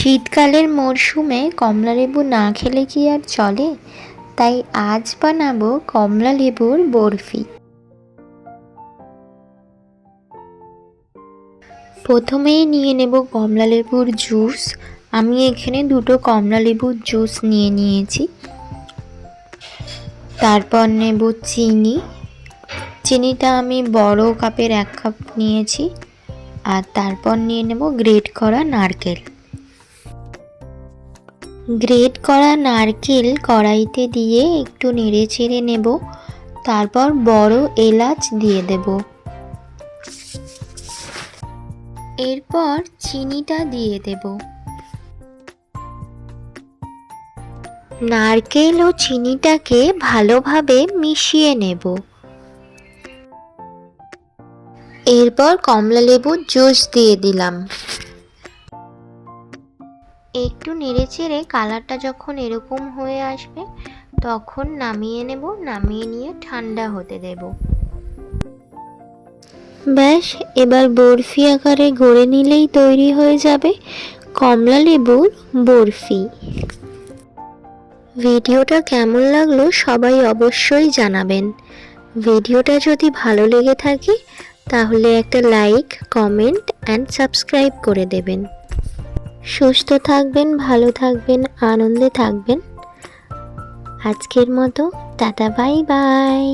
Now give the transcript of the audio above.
শীতকালের মরশুমে কমলা লেবু না খেলে কি আর চলে? তাই আজ বানাবো কমলা লেবুর বরফি। প্রথমেই নিয়ে নেব কমলা লেবুর জুস। আমি এখানে দুটো কমলা লেবুর জুস নিয়ে নিয়েছি। তারপর নেব চিনি। চিনিটা আমি বড় কাপের 1 কাপ নিয়েছি। আর তারপর নিয়ে নেব গ্রেট করা নারকেল। গ্রেট করা নারকেল কড়াইতে দিয়ে একটু নেড়ে চেড়ে নেব। তারপর বড় এলাচ দিয়ে দেব। এরপর চিনিটা দিয়ে দেব। নারকেল ও চিনিটাকে ভালোভাবে মিশিয়ে নেব। এরপর কমলা লেবুর জুস দিয়ে দিলাম। একটু নেড়েচেড়ে কালারটা যখন এরকম হয়ে আসবে তখন নামিয়ে নেব। নামিয়ে নিয়ে ঠান্ডা হতে দেব। ব্যাস, এবার বরফি আকারে গড়ে নিলেই তৈরি হয়ে যাবে কমলা লেবুর বরফি। ভিডিওটা কেমন লাগলো সবাই অবশ্যই জানাবেন। ভিডিওটা যদি ভালো লেগে থাকে তাহলে একটা লাইক, কমেন্ট অ্যান্ড সাবস্ক্রাইব করে দেবেন। সুস্থ থাকবেন, ভালো থাকবেন, আনন্দে থাকবেন। আজকের মতো টাটা, বাই বাই।